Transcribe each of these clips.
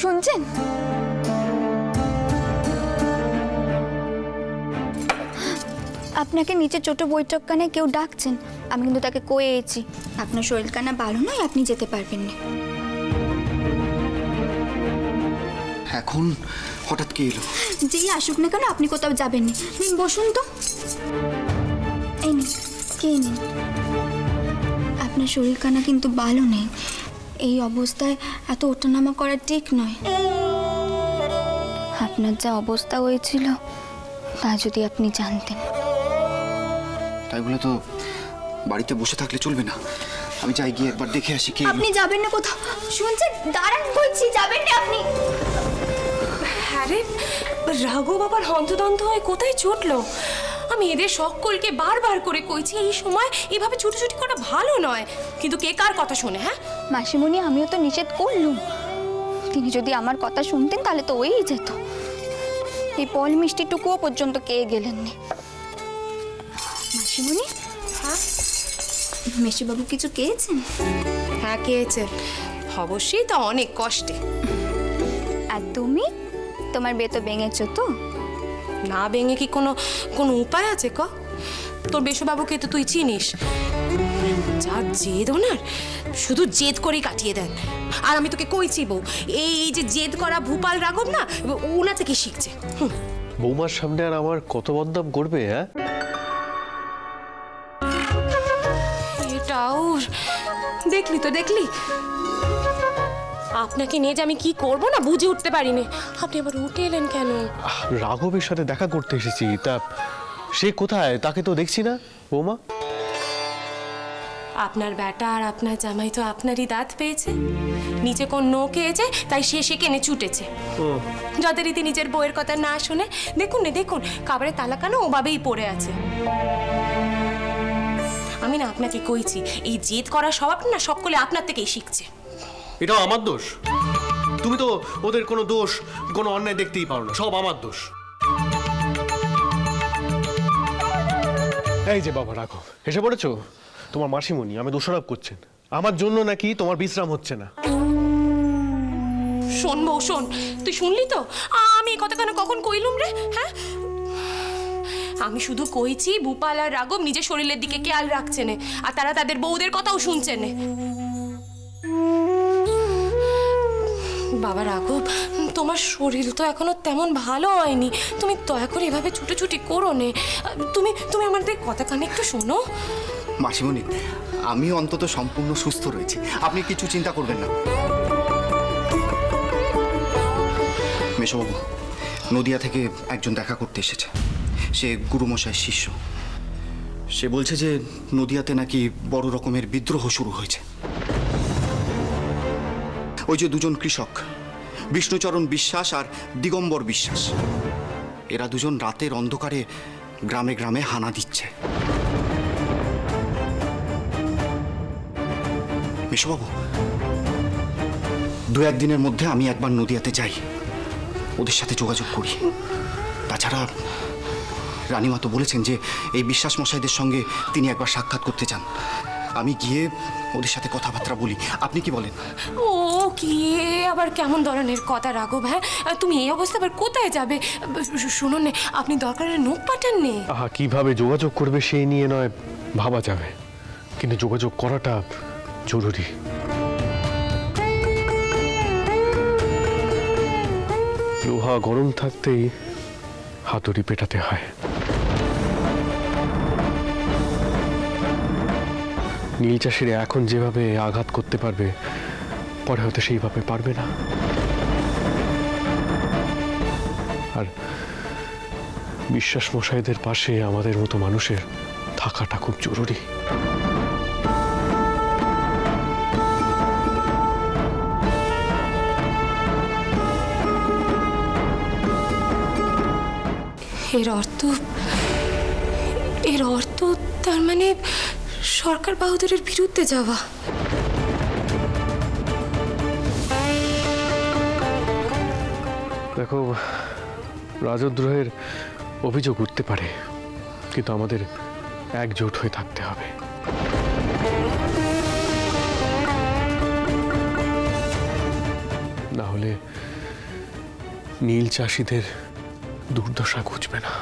শুনছেন? আপনাকে নিচে ছোট বৈঠকখানে কেউ ডাকছেন। আমি কিন্তু তাকে কয়েছি আপনার শরীরখানা ভালো নয়, আপনি যেতে পারবেন না। এখন হঠাৎ কে এলো? যেই আসুক না কেন আপনি কোথাও যাবেন না। নিন বসুন তো। এই নিন, কে নিন। আপনার শরীরখানা কিন্তু ভালো নেই। এই অবস্থায় এত ওঠানামা করা ঠিক নয়। আপনার যা অবস্থা হয়েছিল তা যদি আপনি জানতেন। তাই বলে তো বাড়িতে বসে থাকলে চলবে না। আমি যাই গিয়ে একবার দেখে আসি কে। আপনি যাবেন না কোথাও? শুনছেন? দাঁড়ান বলছি, যাবেন না আপনি। আরে রাঘব আবার হন্তদন্ত হয়ে কোথায় ছুটলো? আমি এদের সকলকে বারবার করে কইছি এই সময় এভাবে ছুটোছুটি করা ভালো নয়, কিন্তু কে কার কথা শোনে? হ্যাঁ মাসিমণি, আমিও তো নিষেধ করলুম। তিনি যদি আমার কথা শুনতেন তাহলে তো ওই যেত। এই ফল মিষ্টিটুকুও পর্যন্ত কে গেলেননি। মাসিমণি, হ্যাঁ মেশিবাবু কিছু খেয়েছেন? হ্যাঁ খেয়েছে, অবশ্যই তা অনেক কষ্টে। আর তুমি তোমার বে তো ভেঙেছো তো? না ভেঙে কি কোনো কোনো উপায় আছে ক? তোর বেশুবাবুকে তো তুই চিনিস, যা জেদ ওনার, শুধু জেদ করেই কাটিয়ে দেন। আর আমি তোকে কইছি বউ, এই যে জেদ করা ভূপাল রাঘব না, ওনা থেকে শিখছে। বৌমার সামনে আর আমার কত বদনাম করবে? হ্যাঁ, এটাও দেখলি তো, দেখলি আপনাকে নিয়ে যে আমি কি করব না বুঝে উঠতে পারিনি। আপনি আবার উঠে এলেন কেন? রাঘবের সাথে দেখা করতে এসেছি। তা সে কোথায়? তাকে তো দেখছি না বৌমা। আপনার বেটা আর আপনার জামাই তো আপনারই দাঁত পেয়েছে, নিচে কোন নো খেয়েছে, তাই সে সেখানে ছুটেছে। যথারীতি নিজের বউয়ের কথা না শুনে দেখুন না, দেখুন কাবারে তালাকানো ওভাবেই পড়ে আছে। আমি না আপনাকে কইছি, এই জেদ করার স্বভাব না সকলে আপনার থেকেই শিখছে। এটাও আমার দোষ? তুমি তো ওদের কোনো দোষ, কোনো অন্যায় দেখতেই পারো না, সব আমার দোষ। এই যে বাবা রাঘব, এসে পড়েছো? তোমার মাসিমণি আমি দোষারোপ করছেন আমার জন্য নাকি তোমার বিশ্রাম হচ্ছে না। শোন বউ শোন, তুই শুনলি তো আমি এই কথা কেন কখন কইলুম রে? হ্যাঁ, আমি শুধু কইছি ভূপাল আর রাঘব নিজের শরীরের দিকে খেয়াল রাখছে না, আর তারা তাদের বউদের কথাও শুনছে না। বাবা রাঘব, তোমার শরীর তো এখনো তেমন ভালো হয়নি, তুমি দয়া করে এভাবে ছুটোছুটি করো নে। তুমি তুমি আমাদের কথা কানে একটু শোনো। মাসিমণি, আমি অন্তত সম্পূর্ণ সুস্থ রয়েছি, আপনি কিছু চিন্তা করবেন না। মেশবাবু, নদিয়া থেকে একজন দেখা করতে এসেছে। সে গুরুমশাইয়ের শিষ্য। সে বলছে যে নদিয়াতে নাকি বড় রকমের বিদ্রোহ শুরু হয়েছে। ওই যে দুজন কৃষক, বিষ্ণুচরণ বিশ্বাস আর দিগম্বর বিশ্বাস, এরা দুজন রাতের অন্ধকারে গ্রামে গ্রামে হানা দিচ্ছে। মেশবাবু, দু একদিনের মধ্যে আমি একবার নদিয়াতে যাই, ওদের সাথে যোগাযোগ করি। তাছাড়া রানীমা তো বলেছেন যে এই বিশ্বাস মশাইদের সঙ্গে তিনি একবার সাক্ষাৎ করতে চান। আমি গিয়ে ওদের সাথে কথাবার্তা বলি, আপনি কি বলেন? ও কি আবার কেমন ধরনের কথা রাঘব? হ্যাঁ, তুমি এই অবস্থা আবার কোথায় যাবে? শুনুন, আপনি দরকারের নোট পাঠান নে। আহা, কিভাবে যোগাযোগ করবে সেই নিয়ে নয় ভাবা যাবে, কিন্তু যোগাযোগ করাটা জরুরি। লোহা গরম থাকতেই হাতুড়ি পেটাতে হয়। নীল চাষিরা এখন যেভাবে আঘাত করতে পারবে, পরে হয়তো সেইভাবে পারবে না। আর বিশ্বাস মশাইদের পাশে আমাদের মতো মানুষের থাকাটা খুব জরুরি। এর অর্থ তার মানে সরকার বাহাদুরের বিরুদ্ধে যাওয়া। দেখো, রাজদ্রোহের অভিযোগ উঠতে পারে, কিন্তু আমাদের একজোট হয়ে থাকতে হবে। না হলে নীল চাষিদের দুর্দশা ঘুচবে না।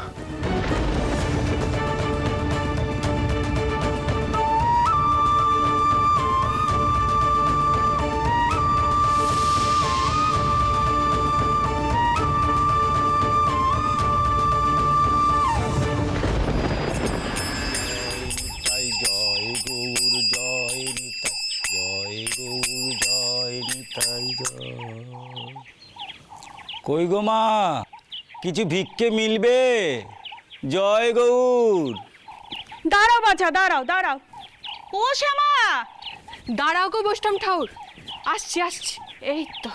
জয় গৌর জয় নিতাই, জয় গৌর জয় নিতাই জয়। কই গো মা, কিছু ভিক্ষে মিলবে? জয় গৌর। দাঁড়াও বাছা, দাঁড়াও দাঁড়াও। ও শ্যামা, দাঁড়াও গো বৈষ্ণব ঠাউর, আসছি আসছি, এই তো।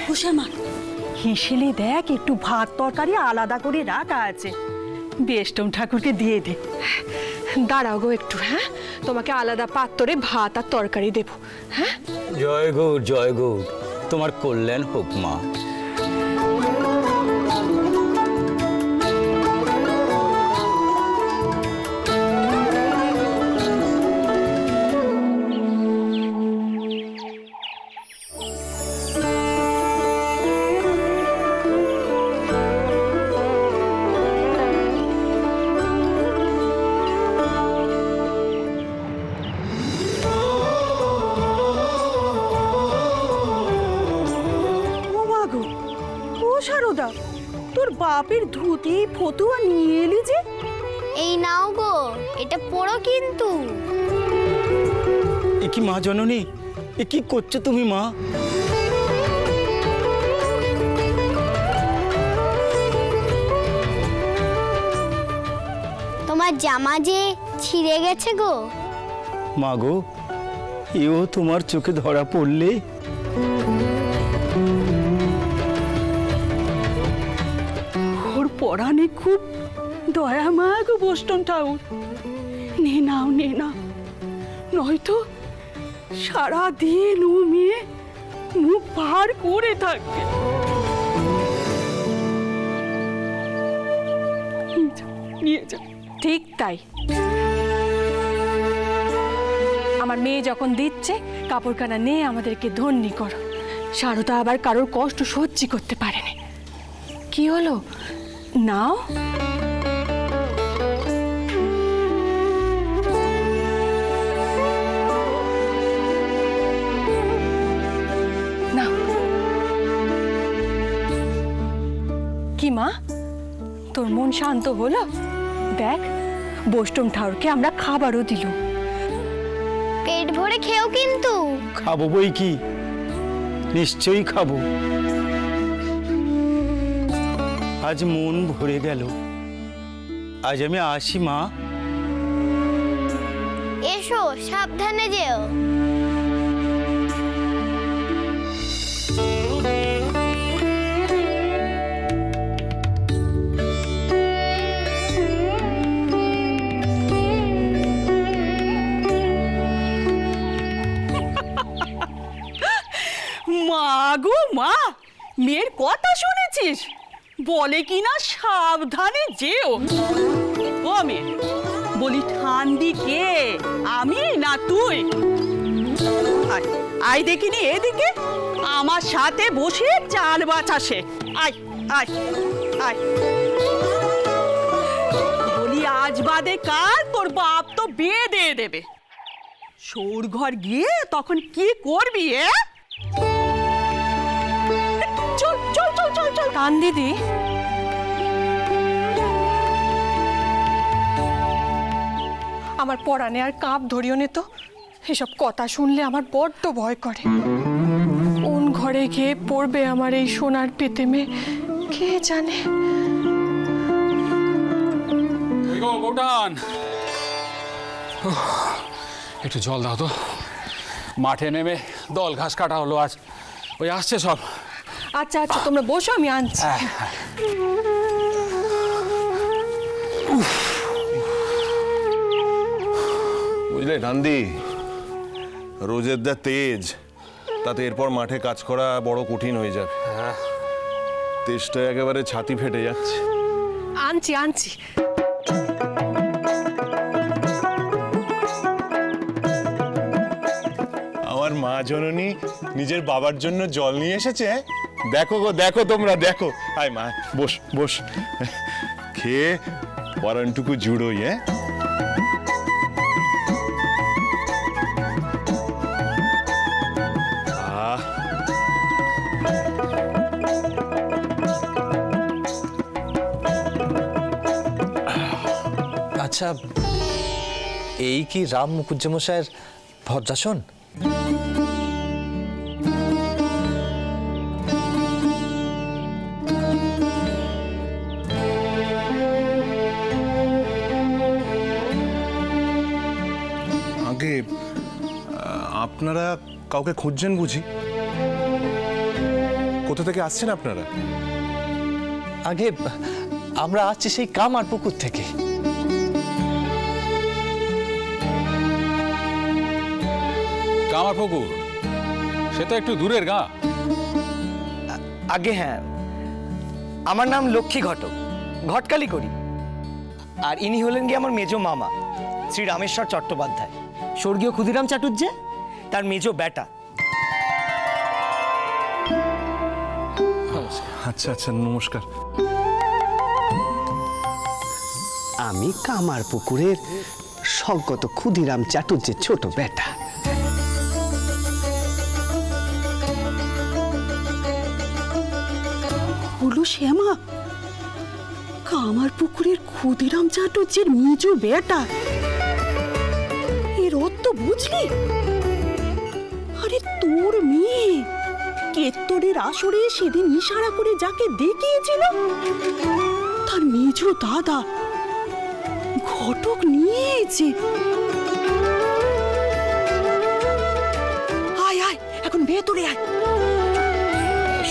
ও শ্যামা, হিসেলে দেখ একটু ভাত তরকারি আলাদা করে রাখা আছে, বেষ্টম ঠাকুরকে দিয়ে দে। দাঁড়াও গো একটু, হ্যাঁ, তোমাকে আলাদা পাত্রে ভাত আর তরকারি দেবো, হ্যাঁ। জয় গৌর জয় গৌর, তোমার কল্যাণ হোক মা। ও মা গো, ও সারদা, তোর বাপের ধুতি ফতুয়া নিয়ে এলি যে? এই নাও গো, এটা পড়ো কিন্তু। এ কি মা জননী, এ কি করছো তুমি মা? তোমার জামা যে ছিঁড়ে গেছে গো। মা গো, এও তোমার চোখে ধরা পড়লে? ওর পরাণে খুব দয়া মা গো বৈষ্ণব ঠাকুর। নে নাও নে নাও, নয়তো সারাদিন ও মেয়ে মুখ ভার করে থাকবে। নিয়ে যাও, নিয়ে যাও। ঠিক তাই, আমার মেয়ে যখন দিচ্ছে কাপড়খানা নিয়ে আমাদেরকে ধন্যি করো। সারদা আবার কারোর কষ্ট সহ্য করতে পারেনি। কি হলো, নাও। নাও। কি মা, তোর মন শান্ত হলো? দেখ, বৈষ্ণব ঠাকুরকে আমরা খাবারও দিল। পেট ভরে খেও কিন্তু। খাবো বই কি, নিশ্চয়ই খাবো। আজ মন ভরে গেল। আজ আমি আসি মা। এসো, সাবধানে যেও। মা গো মা, মেয়ের কথা শুনেছিস? বলে কিনা সাবধানে যেও। ও মেয়ে, বলি ঠান্ডি কে, আমি না তুই? আয়, আয় দেখিনি এদিকে, আমার সাথে বসে চাল বাছা শেখ। আয় আয় আয়। বলি আজ বাদে কাল তোর বাপ তো বিয়ে দিয়ে দেবে। সৌর ঘর গিয়ে তখন কি করবি? চল চল চল চল চল। কান দিদি, আমার পরাণে আর কাঁপ ধরিও নে তো। এসব কথা শুনলে আমার বড্ড ভয় করে। কোন ঘরে গিয়ে পড়বে আমার এই সোনার পেতেমে, কে জানে। বউটান, একটু জল দাও তো। মাঠে নেমে দল ঘাস কাটা হলো আজ, ওই আসছে সব। আচ্ছা আচ্ছা, তোমরা বসো, আমি আনছি। বুঝলে নান্দি, রোজের যা তেজ, তাতে এরপর মাঠে কাজ করা বড় কঠিন হয়ে যাবে। তেজটা একেবারে ছাতি ফেটে যাচ্ছে। আনছি আনছি। আমার মা জননী নিজের বাবার জন্য জল নিয়ে এসেছে। দেখো গো, দেখো তোমরা দেখো। আয় মা, বস বস, খেয়ে পরানটুকু জুড়োই। আচ্ছা, এই কি রাম মুকুজ্জমশায়ের ভদ্রাসন? আগে আপনারা কাউকে খুঁজছেন বুঝি? কোথা থেকে আসছেন আপনারা? আগে আমরা আসছি সেই কামার পুকুর থেকে। কামার পুকুর, সে তো একটু দূরের গা। আগে হ্যাঁ, আমার নাম লক্ষ্মী ঘটক, ঘটকালি করি। আর ইনি হলেন গিয়ে আমার মেজো মামা শ্রী রামেশ্বর চট্টোপাধ্যায়, স্বর্গীয় ক্ষুদিরাম চাটুর্যে তার মেজো বেটা। আচ্ছা আচ্ছা, নমস্কার। আমি কামার পুকুরের স্বর্গত ক্ষুদিরাম চাটুর্যের ছোট বেটা। হলো শ্যামা, কামার পুকুরের ক্ষুদিরাম চাটুর্যের মেজো বেটা। এর অর্থ বুঝলি? আরে তোর মেয়ে কেত্তরের আসরে সেদিন ইশারা করে যাকে দেখিয়েছিল, তার মেজো দাদা ঘটক নিয়েছে। আয় আয়, এখন ভেতরে আয়।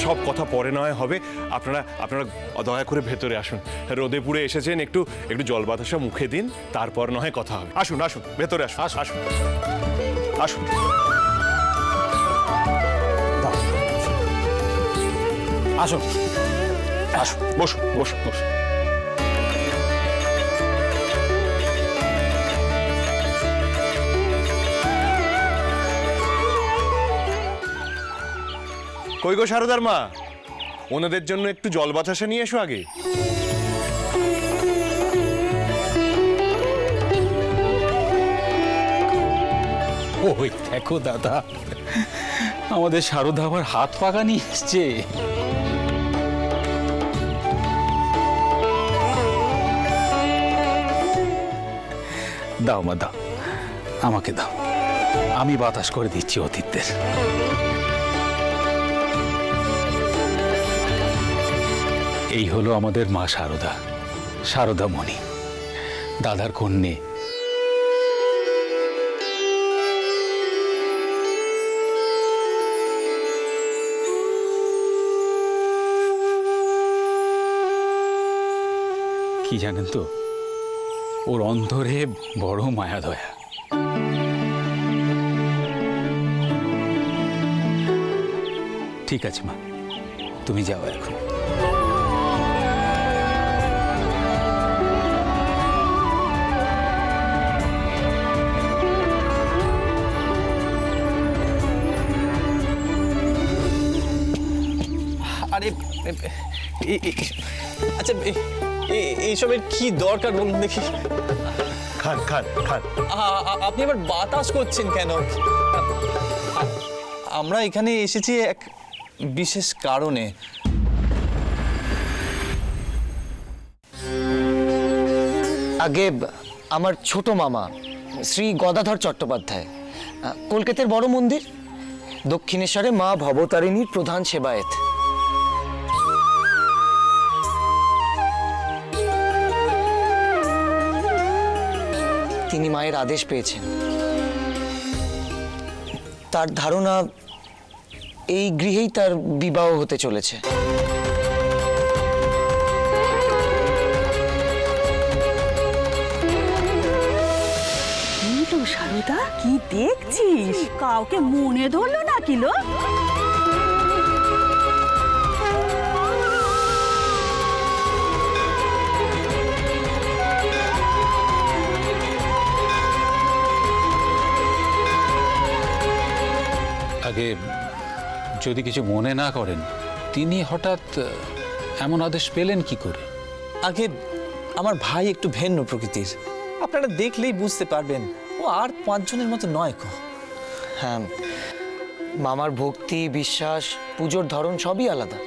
সব কথা পরে নয় হবে, আপনারা আপনারা দয়া করে ভেতরে আসুন। রোদে পুড়ে এসেছেন, একটু একটু জল বাতাসা মুখে দিন, তারপর নয় কথা হবে। আসুন আসুন, ভেতরে আসুন, আসুন আসুন। আসো আসুন, বসুন বসুন বসুন। কই গো সারদার মা, ওনাদের জন্য একটু জল বাতাসা নিয়ে এসো আগে। ওই দেখো দাদা, আমাদের সারদা আবার হাত পাকা নিয়ে এসছে। দাও মা দাও, আমাকে দাও, আমি বাতাস করে দিচ্ছি অতীতদের। এই হলো আমাদের মা সারদা, সারদা মণি, দাদার কন্যে। কি জানেন তো, ওর অন্তরে বড় মায়া দয়া। ঠিক আছে মা, তুমি যাও এখন। আরে আচ্ছা, এইসবের কি দরকার বলুন দেখি? খান খান খান। আপনি আবার বাতাস করছেন কেন? আমরা এখানে এসেছি এক বিশেষ কারণে। আগে আমার ছোট মামা শ্রী গদাধর চট্টোপাধ্যায়, কলকাতার বড় মন্দির দক্ষিণেশ্বরে মা ভবতারিণীর প্রধান সেবায়েত। তিনি মায়ের আদেশ পেয়েছেন। তার ধারণা এই গৃহেই তার বিবাহ হতে চলেছে। এই তো শারদা। সারদা, কি দেখছিস? কাউকে মনে ধরলো না কি লো? আগে যদি কিছু মনে না করেন, তিনি হঠাৎ এমন আদেশ পেলেন কি করে? আগে আমার ভাই একটু ভিন্ন প্রকৃতির, আপনারা দেখলেই বুঝতে পারবেন। ও আর 5 জনের মতো নয় কো। হ্যাঁ, মামার ভক্তি, বিশ্বাস, পুজোর ধরন সবই আলাদা।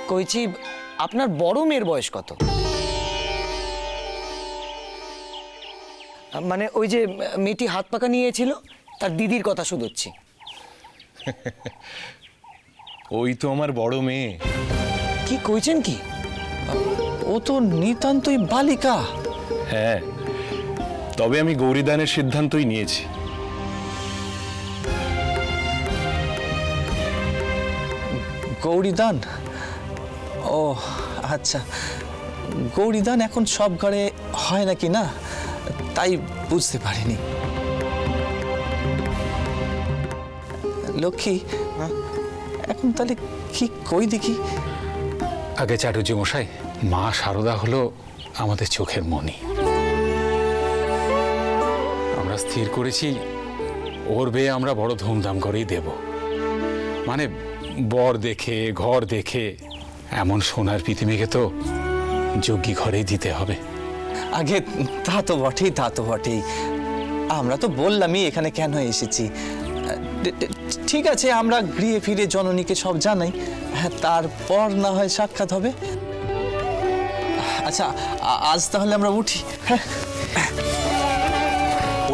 কইছি, আপনার বড় মেয়ের বয়স কত? মানে ওই যে মেয়েটি হাত পাকা নিয়েছিল, তার দিদির কথা শুধুচ্ছি। ওই তো আমার বড় মেয়ে। কি কইছেন কি? ও তো নিতান্তই বালিকা। হ্যাঁ, তবে আমি গৌরীদানের সিদ্ধান্তই নিয়েছি। গৌরীদান? ও আচ্ছা, গৌরীদান এখন সব ঘরে হয় নাকি না, তাই বুঝতে পারিনি। লক্ষ্মী, এখন তাহলে কি কই দেখি? আগে চাটুর্যে মশাই, মা সারদা হলো আমাদের চোখের মণি। আমরা স্থির করেছি ওর বিয়ে আমরা বড় ধুমধাম করেই দেব। মানে বর দেখে, ঘর দেখে, এমন সোনার পৃথিবীকে তো যোগ্যী ঘরেই দিতে হবে। আগে তা তো বটেই, তা তো বটেই। আমরা তো বললামই এখানে কেন এসেছি। ঠিক আছে, আমরা গৃহে ফিরে জননীকে সব জানাই, হ্যাঁ, তারপর না হয় সাক্ষাৎ হবে। আচ্ছা, আজ তাহলে আমরা উঠি। হ্যাঁ,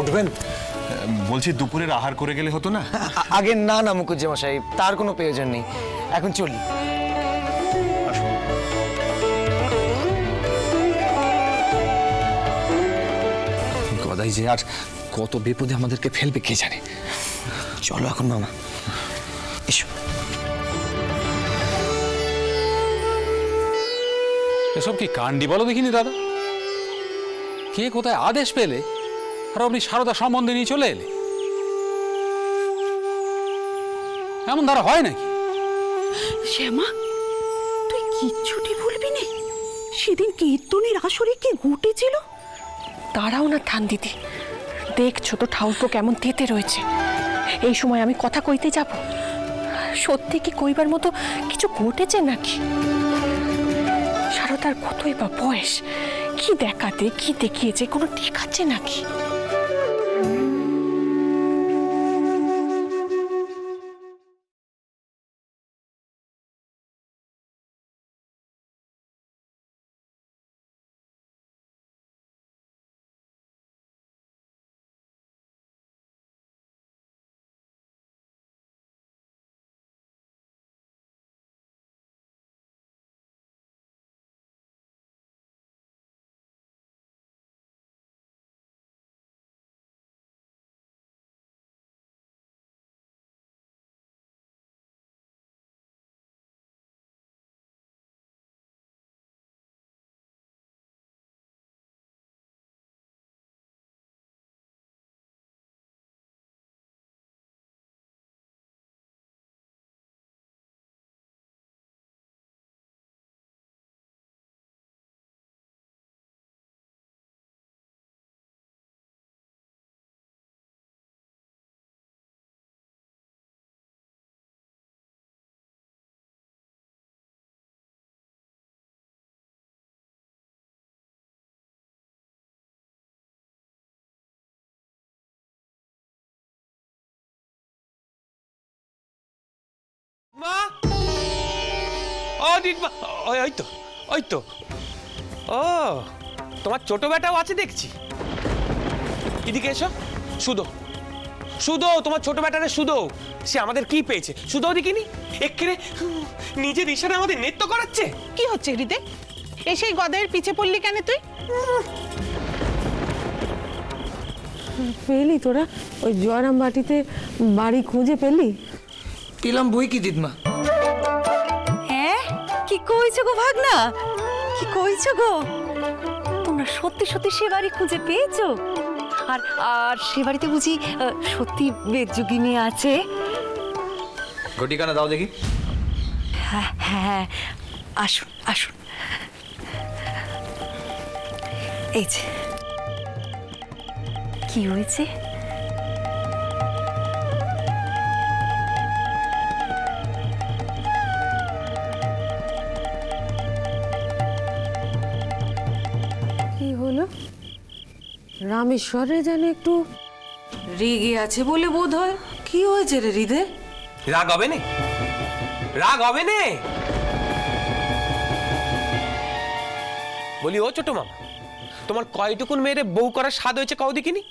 উঠবেন? বলছি দুপুরের আহার করে গেলে হতো না? আগে না না মুকুজ্জে মশাই, তার কোনো প্রয়োজন নেই, এখন চলি। গদাই যে আর কত বিপদে আমাদেরকে ফেলবে কে জানে। চলো এখন মামা, এসো। এসব কি কাণ্ডি বলো দেখিনি দাদা? কে কোথায় আদেশ পেলে আর আপনি সারদা সম্বন্ধে নিয়ে চলে এলে? এমন ধারা হয় নাকি? শ্যামা, তুই কিচ্ছুটি ভুলবি না। সেদিন কীর্তনের আসরে কি ঘটেছিল? দাঁড়াও না ঠান দিদি, দেখছো তো ঠাউরপো কেমন তেতে রয়েছে। এই সময় আমি কথা কইতে যাব? সত্যি কি কইবার মতো কিছু ঘটেছে নাকি? সারদার কতই বা বয়স, কি দেখাতে কি দেখিয়েছে কোনো ঠিক আছে নাকি? মা, ও দিদমা, ওই তো, ওই তো। ও, তোমার ছোট বেটাও আছে দেখছি। এদিকে এসো। সুদো, সুদো, তোমার ছোট বেটারে সুদো। সে আমাদের কি পেয়েছে? সুদো দেখিনি এক্ষরে নিজের ইশারা আমাদের নৃত্য করাচ্ছে। কি হচ্ছে হৃদয়? এসে গদাইয়ের পিছে পড়লি কেন তুই? পেলি তোরা ওই জয়রাম বাটিতে বাড়ি খুঁজে পেলি? পেলাম বই কি দিদমা। হ্যাঁ, কি কইছো গো ভাগনা? কি কইছো গো? তোমরা সত্যি সত্যি সে বাড়ি খুঁজে পেয়েছো? আর আর সে বাড়িতে বুঝি সত্যি বেদযোগী মেয়ে আছে? ঘটিকানা দাও দেখি। হ্যাঁ হ্যাঁ, আসুন আসুন, এই যে। কি হয়েছে? কি হলো? রামেশ্বরে যেন একটু রেগে আছে বলে বোধ হয়। কি হয়েছে রে হৃদে? রাগ হবে না, রাগ হবে না। বলি ও ছোট মামা, তোমার কয়টুকুন মেয়েরে বউ করার স্বাদ হয়েছে কও দেখিনি?